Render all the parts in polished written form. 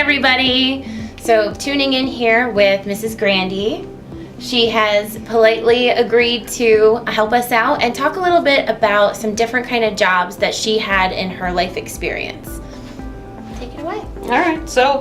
everybody. So tuning in here with Mrs. Grandy. She has politely agreed to help us out and talk a little bit about some different kind of jobs that she had in her life experience. Take it away. All right. So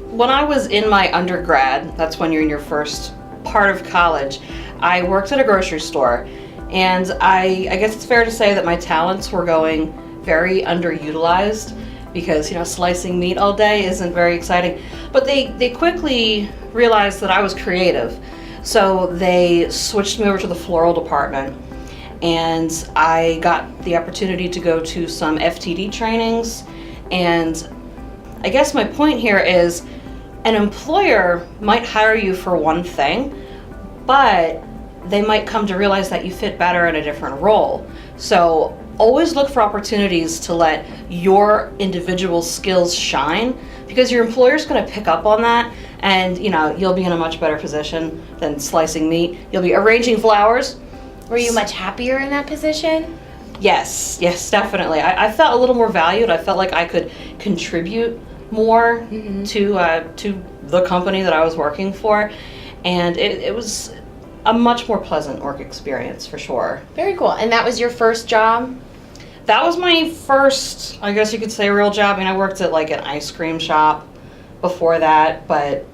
when I was in my undergrad, that's when you're in your first part of college, I worked at a grocery store. And I guess it's fair to say that my talents were going very underutilized because, slicing meat all day isn't very exciting. But they quickly realized that I was creative. So they switched me over to the floral department. And I got the opportunity to go to some FTD trainings. And I guess my point here is an employer might hire you for one thing, but they might come to realize that you fit better in a different role. So always look for opportunities to let your individual skills shine, because your employer's going to pick up on that, and you'll be in a much better position than slicing meat. You'll be arranging flowers. Were you much happier in that position? Yes, definitely. I felt a little more valued. I felt like I could contribute more to the company that I was working for, and it was a much more pleasant work experience for sure. Very cool. And that was your first job? That was my first, I guess you could say, real job. I mean, I worked at like an ice cream shop before that, but...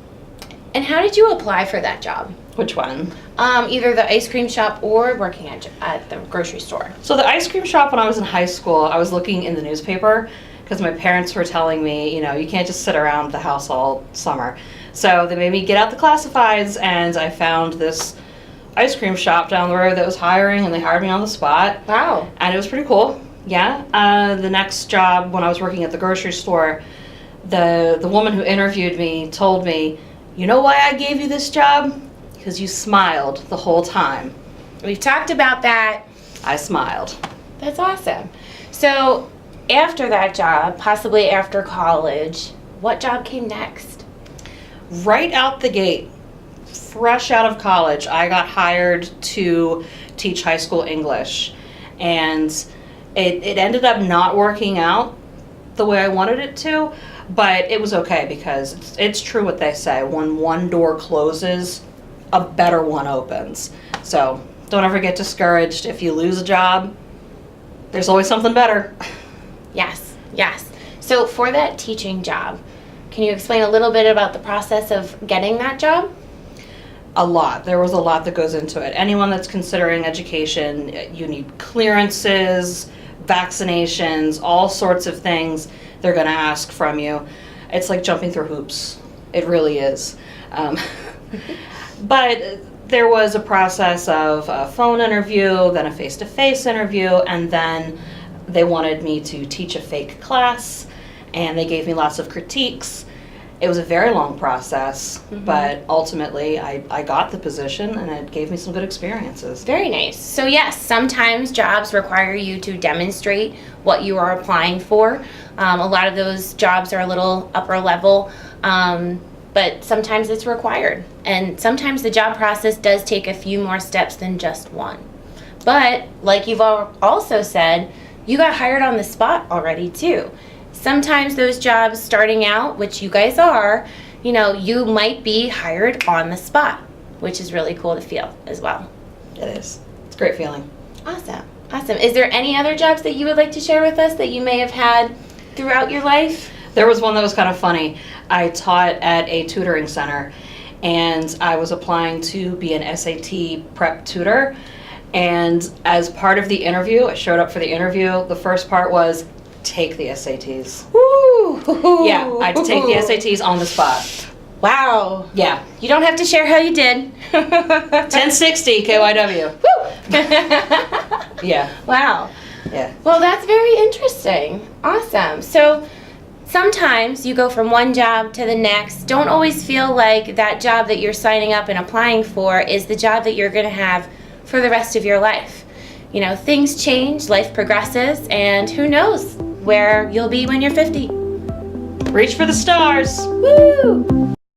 And how did you apply for that job? Which one? Either the ice cream shop or working at the grocery store. So the ice cream shop, when I was in high school, I was looking in the newspaper because my parents were telling me, you can't just sit around the house all summer. So they made me get out the classifieds, and I found this ice cream shop down the road that was hiring, and they hired me on the spot. Wow. And it was pretty cool. Yeah. The next job, when I was working at the grocery store, the woman who interviewed me told me, "You know why I gave you this job? Because you smiled the whole time." We've talked about that. I smiled. That's awesome. So after that job, possibly after college, what job came next? Right out the gate, fresh out of college, I got hired to teach high school English. And it ended up not working out the way I wanted it to, but it was okay, because it's true what they say: when one door closes, a better one opens. So don't ever get discouraged. If you lose a job, there's always something better. Yes. So for that teaching job, can you explain a little bit about the process of getting that job? A lot. There was a lot that goes into it. Anyone that's considering education, you need clearances, vaccinations, all sorts of things they're going to ask from you. It's like jumping through hoops. It really is. But there was a process of a phone interview, then a face-to-face interview, and then they wanted me to teach a fake class, and they gave me lots of critiques. It was a very long process, but ultimately I got the position, and it gave me some good experiences. Very nice. So yes, sometimes jobs require you to demonstrate what you are applying for. A lot of those jobs are a little upper level, but sometimes it's required. And sometimes the job process does take a few more steps than just one. But like you've also said, you got hired on the spot already too. Sometimes those jobs starting out, which you guys are, you might be hired on the spot, which is really cool to feel as well. It is. It's a great feeling. Awesome. Is there any other jobs that you would like to share with us that you may have had throughout your life? There was one that was kind of funny. I taught at a tutoring center, and I was applying to be an SAT prep tutor. And as part of the interview, I showed up for the interview. The first part was, take the SATs. Woo! Yeah, I had to take the SATs on the spot. Wow. Yeah. You don't have to share how you did. 1060 KYW. Woo! Yeah. Wow. Yeah. Well, that's very interesting. Awesome. So sometimes you go from one job to the next. Don't always feel like that job that you're signing up and applying for is the job that you're going to have for the rest of your life. Things change, life progresses, and who knows where you'll be when you're 50. Reach for the stars. Woo!